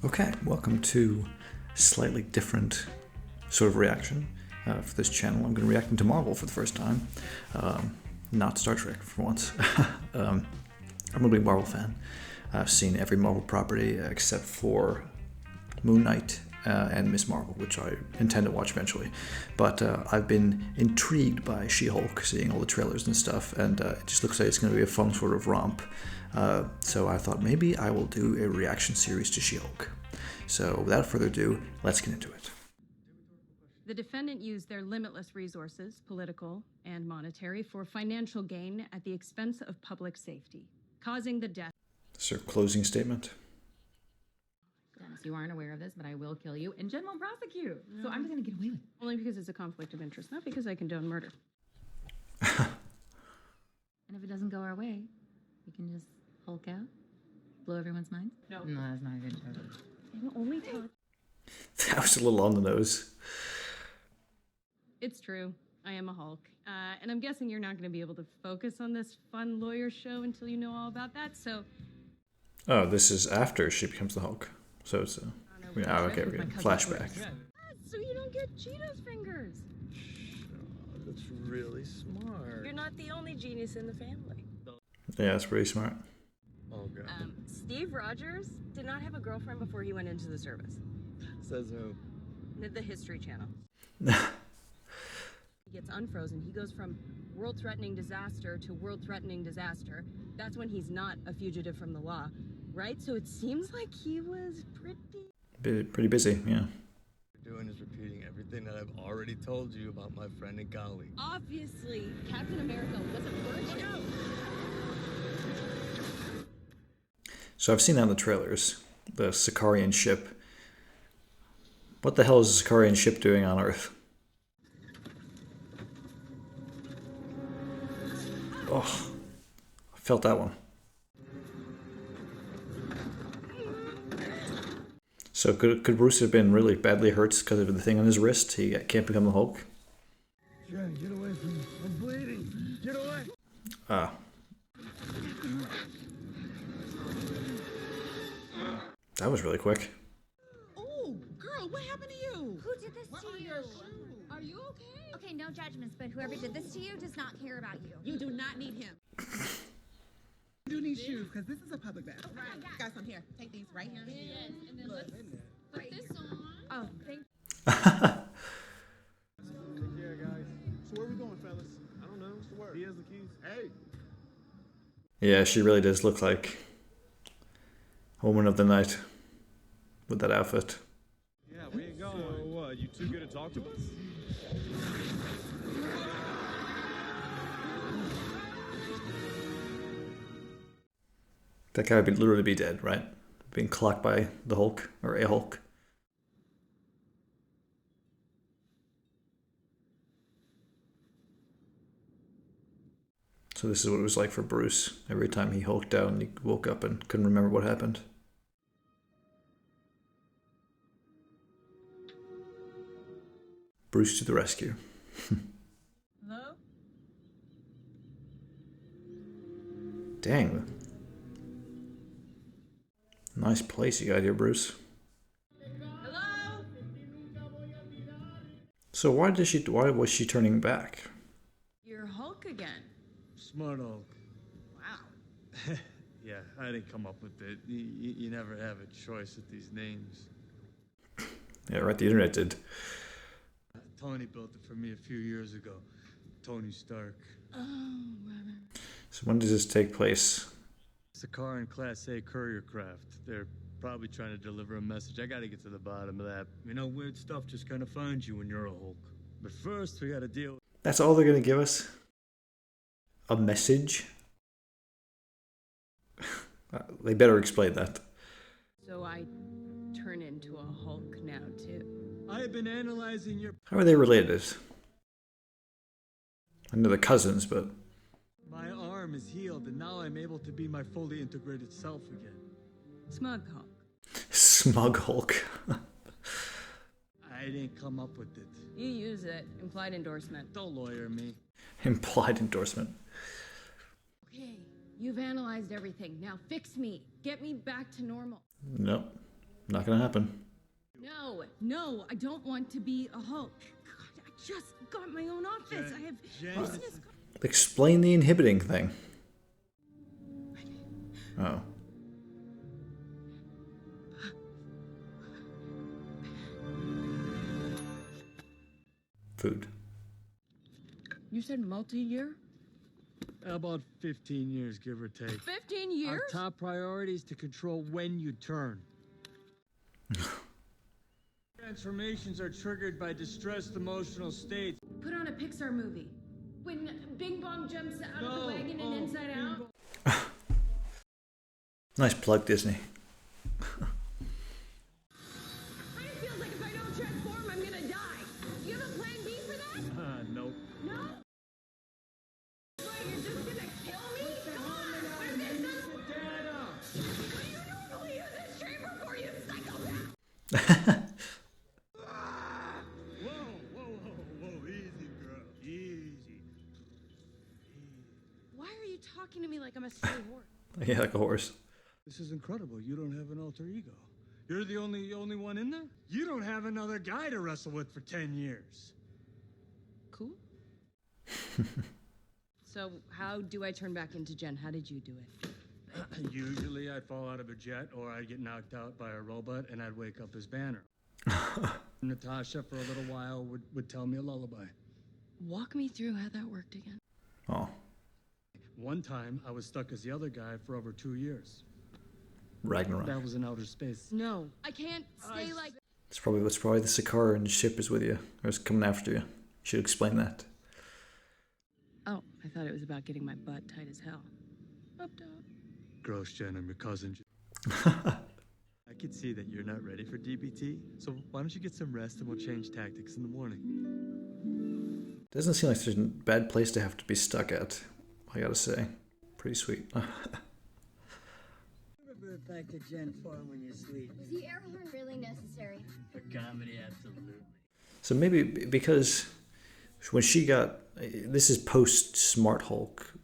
Okay, welcome to slightly different sort of reaction for this channel. I'm going to react to Marvel for the first time, not Star Trek for once. I'm a big Marvel fan. I've seen every Marvel property except for Moon Knight and Ms. Marvel, which I intend to watch eventually. But I've been intrigued by She-Hulk, seeing all the trailers and stuff, and it just looks like it's going to be a fun sort of romp. So I thought maybe I will do a reaction series to She-Hulk. So without further ado, let's get into it. The defendant used their limitless resources, political and monetary, for financial gain at the expense of public safety, causing the death. This is our closing statement. Dennis, you aren't aware of this, but I will kill you and Jen won't prosecute. So I'm just going to get away with it. Only because it's a conflict of interest, not because I condone murder. And if it doesn't go our way, we can just Hulk out, blow everyone's minds. No, that's not a good joke. I'm only telling. That was a little on the nose. It's true. I am a Hulk. And I'm guessing you're not going to be able to focus on this fun lawyer show until you know all about that, so... Oh, this is after she becomes the Hulk. So it's okay, we're getting flashback. So you don't get Cheetos fingers. Oh, that's really smart. You're not the only genius in the family. Yeah, that's pretty smart. Oh, God. Steve Rogers did not have a girlfriend before he went into the service. Says who? The History Channel. He gets unfrozen. He goes from world-threatening disaster to world-threatening disaster. That's when he's not a fugitive from the law, right? So it seems like he was Pretty busy, yeah. What you're doing is repeating everything that I've already told you about my friend and colleague. Obviously, Captain America was a virgin. So I've seen that in the trailers. The Sicarian ship. What the hell is a Sicarian ship doing on Earth? Oh, I felt that one. So could Bruce have been really badly hurt because of the thing on his wrist? He can't become the Hulk? Jen, get away from me. I'm bleeding. Get away. Ah. That was really quick. Oh, girl, what happened to you? Who did this to you? Are you okay? Okay, no judgments, but whoever did this to you does not care about you. You do not need him. You do need shoes, because this is a public bathroom. Right. Got some here. Take these right here. Yes, and then let's put this on. Oh, thank Take care, guys. So where we going, fellas? I don't know. What's the word? He has the keys. Hey. Yeah, she really does look like a woman of the night with that outfit. Yeah, where you going? So what? You too good to talk to us? That guy would literally be dead, right? Being clocked by the Hulk, or a Hulk. So this is what it was like for Bruce. Every time he hulked out and he woke up and couldn't remember what happened. Bruce to the rescue. Hello? Dang. Nice place you got here, Bruce. Hello? So why was she turning back? You're Hulk again. Smart Hulk. Wow. Yeah, I didn't come up with it. You never have a choice with these names. Yeah, right, the internet did. Tony built it for me a few years ago. Tony Stark. Oh, brother. So when does this take place? It's a car and Class A courier craft. They're probably trying to deliver a message. I gotta get to the bottom of that. You know, weird stuff just kind of finds you when you're a Hulk. But first, we gotta deal with... That's all they're gonna give us? A message? They better explain that. So I turn into a Hulk now, too. I have been analyzing your... How are they related? I know they're cousins, but... My arm is healed, and now I'm able to be my fully integrated self again. Smug Hulk. Smug Hulk. I didn't come up with it. You use it. Implied endorsement. Don't lawyer me. Implied endorsement. Okay, You've analyzed everything. Now fix me. Get me back to normal. Nope. Not gonna happen. No, I don't want to be a Hulk. God, I just got my own office. I have business. Explain the inhibiting thing. Oh. Food. You said multi-year? About 15 years, give or take. 15 years? Our top priority is to control when you turn. Transformations are triggered by distressed emotional states. Put on a Pixar movie. When Bing Bong jumps out of the wagon and Inside Out. Nice plug, Disney. I feel like if I don't transform, I'm gonna die. You have a plan B for that? Nope. No? What, you're just gonna kill me? Come on! What is this? What do you normally use this chamber for, you psychopath? Whoa, easy, girl, easy. Why are you talking to me like I'm a stray horse? Yeah, like a horse. This is incredible. You don't have an alter ego. You're the only one in there? You don't have another guy to wrestle with for 10 years. Cool. So, how do I turn back into Jen? How did you do it? Usually I'd fall out of a jet or I'd get knocked out by a robot and I'd wake up as Banner. Natasha, for a little while, would tell me a lullaby. Walk me through how that worked again. Oh. One time, I was stuck as the other guy for over 2 years. Ragnarok. That was in outer space. No. I can't stay like... It's probably the Sakaar ship is with you, or is coming after you. You should explain that. Oh, I thought it was about getting my butt tight as hell. Up top. Gross, Jen, I'm your cousin. I could see that you're not ready for DBT, so why don't you get some rest and we'll change tactics in the morning. Doesn't seem like there's a bad place to have to be stuck at, I gotta say. Pretty sweet. Revert back to Gen 4 when you sleep. Was the air horn really necessary? For comedy, absolutely. So maybe because when she got... This is post-Smart Hulk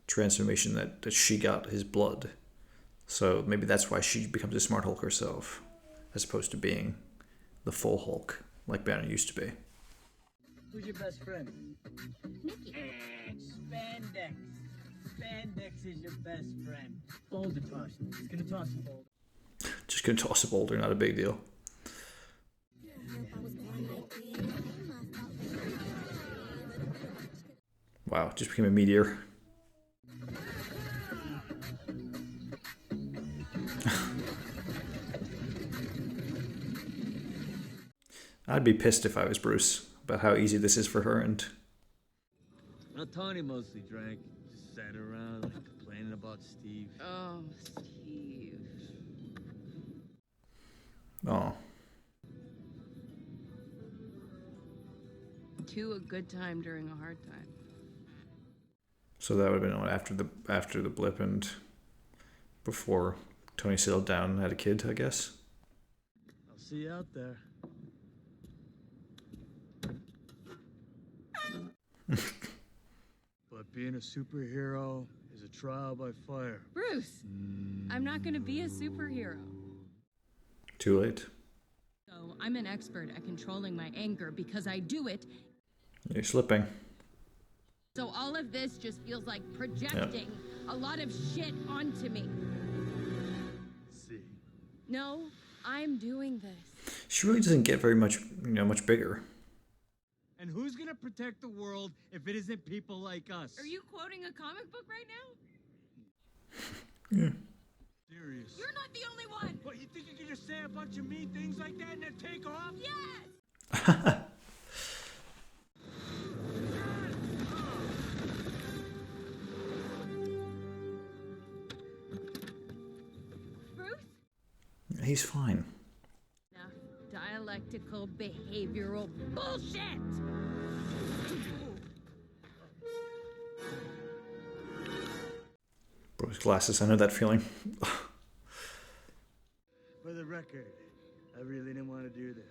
transformation that she got his blood. So maybe that's why she becomes a Smart Hulk herself, as opposed to being the full Hulk, like Banner used to be. Who's your best friend? Mickey. Spandex. Spandex is your best friend. Boulder toss. He's gonna toss a boulder. Just gonna toss a boulder, not a big deal. Wow, just became a meteor. I'd be pissed if I was Bruce about how easy this is for her, and Now, Tony mostly drank, just sat around like, complaining about Steve. Oh, Steve. oh, To a good time during a hard time. so that would have been what, after the blip and before Tony settled down and had a kid, I guess. I'll see you out there. But being a superhero is a trial by fire. Bruce, I'm not going to be a superhero. Too late. So I'm an expert at controlling my anger because I do it. You're slipping. So all of this just feels like projecting a lot of shit onto me. See. No, I'm doing this. She really doesn't get very much, much bigger. And who's gonna protect the world if it isn't people like us? Are you quoting a comic book right now? Yeah. serious? You're not the only one. What, you think you can just say a bunch of mean things like that and then take off? Yes. Bruce? He's fine. Enough dialectical behavioral bullshit! Bruce glasses, I know that feeling. For the record, I really didn't want to do this.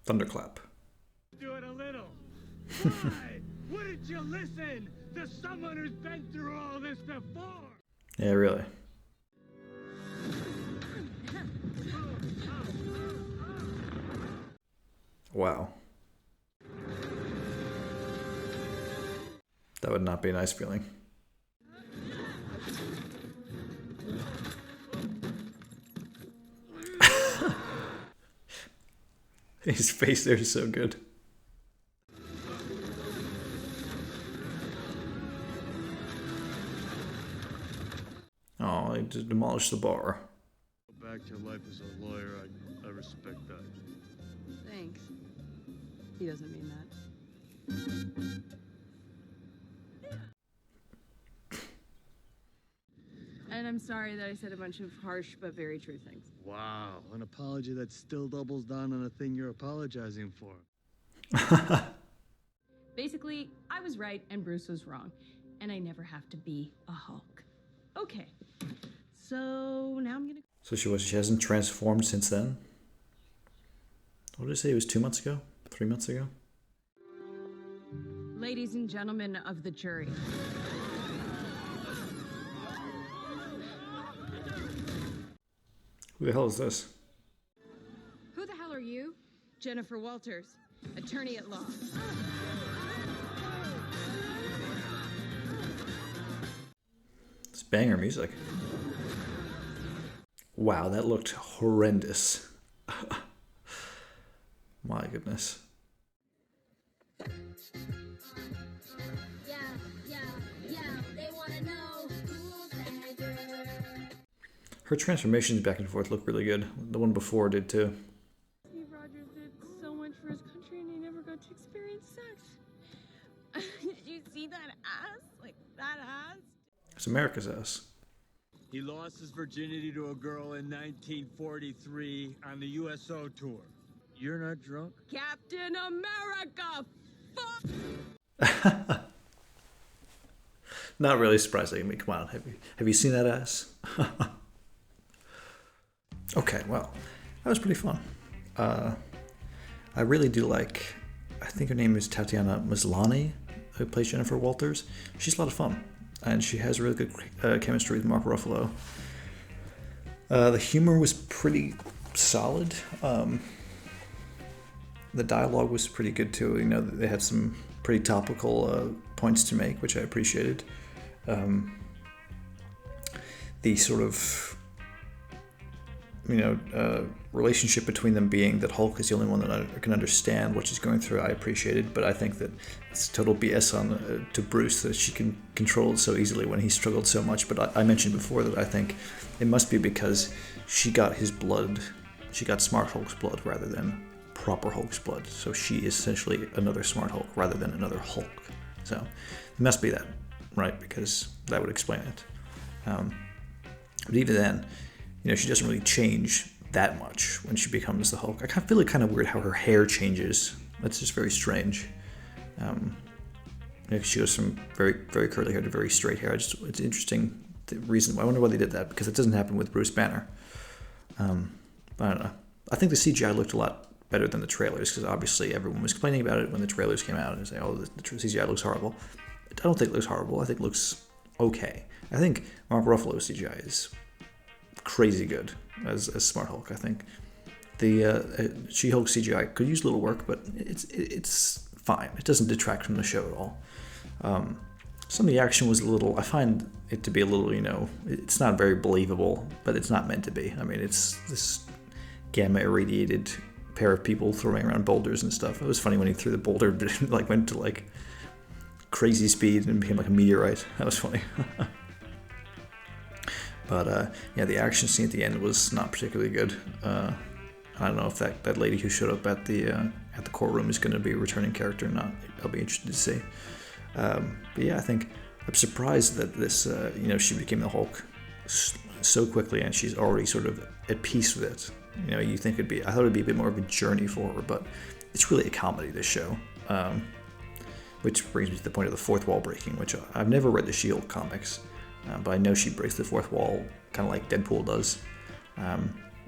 Thunderclap. Do it a little. Why? Wouldn't you listen to someone who's been through all this before? Yeah, really. Wow. That would not be a nice feeling. His face there is so good. Oh, he just demolished the bar. Go back to your life as a lawyer. I respect that. Thanks. He doesn't mean that. And I'm sorry that I said a bunch of harsh but very true things. Wow, an apology that still doubles down on a thing you're apologizing for. Basically, I was right and Bruce was wrong. And I never have to be a Hulk. Okay. So now I'm gonna... So she hasn't transformed since then? What did I say? It was 2 months ago? 3 months ago? Ladies and gentlemen of the jury. Who the hell is this? Who the hell are you? Jennifer Walters, attorney at law. It's banger music. Wow, that looked horrendous. My goodness. They wanna know who's that girl. Her transformations back and forth look really good. The one before did too. Steve Rogers did so much for his country and he never got to experience sex. Did you see that ass? Like, that ass? It's America's ass. He lost his virginity to a girl in 1943 on the USO tour. You're not drunk? Captain America! Fuck! Not really surprising. I mean, come on. Have you seen that ass? Okay, well, that was pretty fun. I really do like, I think her name is Tatiana Maslany, who plays Jennifer Walters. She's a lot of fun, and she has really good chemistry with Mark Ruffalo. The humor was pretty solid. The dialogue was pretty good too. You know, they had some pretty topical points to make, which I appreciated. The sort of, relationship between them being that Hulk is the only one that can understand what she's going through, I appreciated. But I think that it's total BS on to Bruce that she can control it so easily when he struggled so much. But I mentioned before that I think it must be because she got his blood, she got Smart Hulk's blood rather than proper Hulk's blood. So she is essentially another Smart Hulk rather than another Hulk. So it must be that, right? Because that would explain it. But even then, she doesn't really change that much when she becomes the Hulk. I feel it kind of weird how her hair changes. That's just very strange. She goes from very, very curly hair to very straight hair. It's interesting, the reason. I wonder why they did that, because it doesn't happen with Bruce Banner. I don't know. I think the CGI looked a lot better than the trailers, because obviously everyone was complaining about it when the trailers came out and saying, "Oh, the CGI looks horrible." I don't think it looks horrible. I think it looks okay. I think Mark Ruffalo's CGI is crazy good as Smart Hulk. I think the She-Hulk CGI could use a little work, but it's fine. It doesn't detract from the show at all. Some of the action was a little, I find it to be a little, it's not very believable, but it's not meant to be. I mean, it's this gamma irradiated pair of people throwing around boulders and stuff. It was funny when he threw the boulder, but went to crazy speed and became like a meteorite. That was funny. But the action scene at the end was not particularly good. I don't know if that lady who showed up at the courtroom is going to be a returning character or not. I'll be interested to see. But yeah, I think I'm surprised that this, she became the Hulk so quickly, and she's already sort of at peace with it. You think I thought it'd be a bit more of a journey for her, but it's really a comedy, this show. Which brings me to the point of the fourth wall breaking, which I've never read the She-Hulk comics. But I know she breaks the fourth wall, kind of like Deadpool does,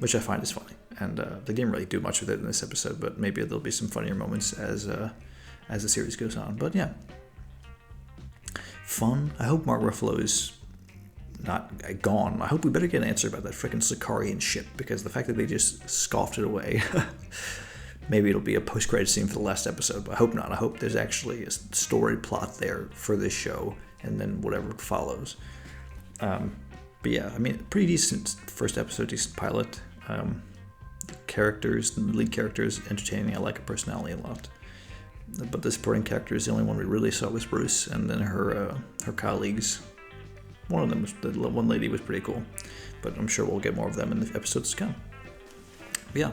which I find is funny. And they didn't really do much with it in this episode, but maybe there'll be some funnier moments as the series goes on. But yeah, fun. I hope Mark Ruffalo is not gone. I hope we better get an answer about that freaking Sicarian ship, because the fact that they just scoffed it away. Maybe it'll be a post-credit scene for the last episode, but I hope not. I hope there's actually a story plot there for this show, and then whatever follows. But yeah, I mean, pretty decent first episode, decent pilot. Characters, the lead character is entertaining. I like her personality a lot. But the supporting character is the only one we really saw was Bruce, and then her colleagues. One of them, the one lady, was pretty cool. But I'm sure we'll get more of them in the episodes to come. But yeah,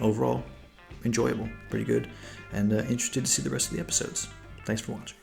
overall, enjoyable, pretty good, and interested to see the rest of the episodes. Thanks for watching.